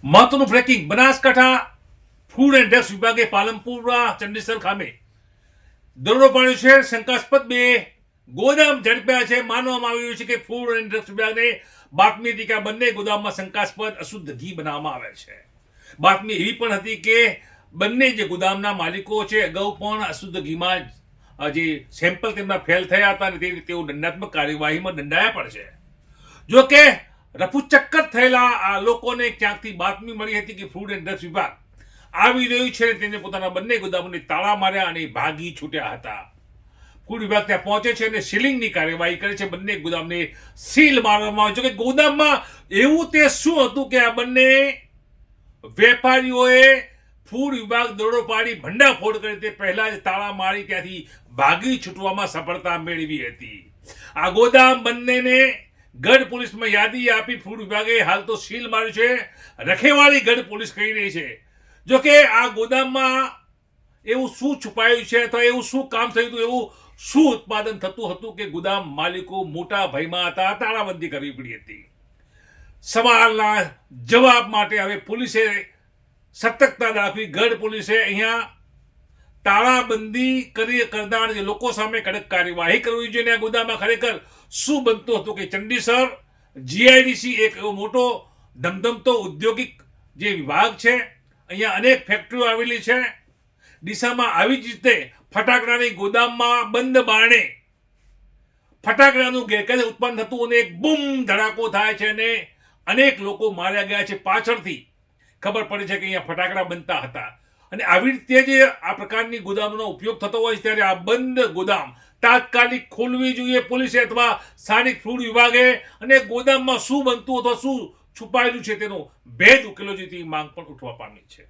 મહત્વનું breaking Banaskantha food and drugs વિભાગે પાલનપુરના ચંડેસર ખામે દરોડો પાડ્યો છે. શંકાસ્પદ બે ગોદામ ઝડપ્યા છે. માનવામાં આવી રહ્યું છે કે ફૂડ એન્ડ ડ્રગ્સ વિભાગને બાતમી હતી કે આ બંને ગોદામમાં શંકાસ્પદ અશુદ્ધ ઘી બનાવવામાં આવે છે. બાતમી એવી પણ હતી કે બંને જે ગોદામના માલિકો છે અગાઉ પણ અશુદ્ધ ઘીમાં જે સેમ્પલ તેમના ફેલ થયા હતા અને તે રીતે તેઓ દંડાત્મક કાર્યવાહીમાં દંડાયા પણ છે. જો કે રફુચક્કર થયેલા આ લોકોને ક્યાંકથી બાતમી મળી હતી કે ફૂડ એન્ડ ડ્રગ્સ વિભાગ આવી રહ્યું છે. તેને પોતાના બંને ગોદામોને તાળા માર્યા અને ભાગી છૂટ્યા હતા. ફૂડ વિભાગ ત્યાં પહોંચે છે અને સીલિંગની કાર્યવાહી કરે છે. બંને ગોદામને સીલ મારવામાં આવે છે કે ગોદામમાં એવું તે શું હતું કે આ બંને વેપારીઓએ ફૂડ વિભાગ દરોડો પાડી ભંડાફોડ કરી તે પહેલા જ તાળા મારી ત્યાંથી ભાગી છૂટવામાં સફળતા મેળવી હતી. આ ગોદામ બંનેને ગઢ પોલીસમાં યાદી આપી ફૂડ વિભાગે હાલ તો સીલ માર્યું છે. રખેવાળી ગઢ પોલીસ કહી રહી છે. જો કે આ ગોદામમાં એવું શું છુપાયું છે અથવા એવું શું કામ થયું હતું, એવું શું ઉત્પાદન થતું હતું કે ગોદામ માલિકો મોટા ભયમાં હતા, તાળાબંધી કરવી પડી હતી. સવાલના જવાબ માટે હવે પોલીસે સતર્કતા દાખવી. ગઢ પોલીસે અહીંયા તાળાબંધી કરનાર જે લોકો સામે કડક કાર્યવાહી કરવી જોઈએ. આ ગોદામમાં ખરેખર શું બનતું હતું કે ચંડીસર જીઆઈડીસી એક એવો મોટો ધમધમતો ઔદ્યોગિક જે વિભાગ છે. અહીંયા અનેક ફેક્ટરીઓ આવેલી છે. ડીસામાં આવી જ રીતે ફટાકડાની ગોદામમાં બંધ બારણે ફટાકડાનું ગેરકાયદે ઉત્પન્ન થતું અને એક બૂમ ધડાકો થાય છે અને અનેક લોકો માર્યા ગયા છે. પાછળથી ખબર પડે છે કે અહીંયા ફટાકડા બનતા હતા અને આવી રીતે જે આ પ્રકારની ગોદામનો ઉપયોગ થતો હોય છે ત્યારે આ બંધ ગોદામ તાત્કાલિક ખોલવી જોઈએ પોલીસે અથવા સ્થાનિક ફૂડ વિભાગે અને ગોદામમાં શું બનતું અથવા શું છુપાયેલું છે તેનો ભેદ ઉકેલો જેથી માંગ પણ ઉઠવા પામી છે.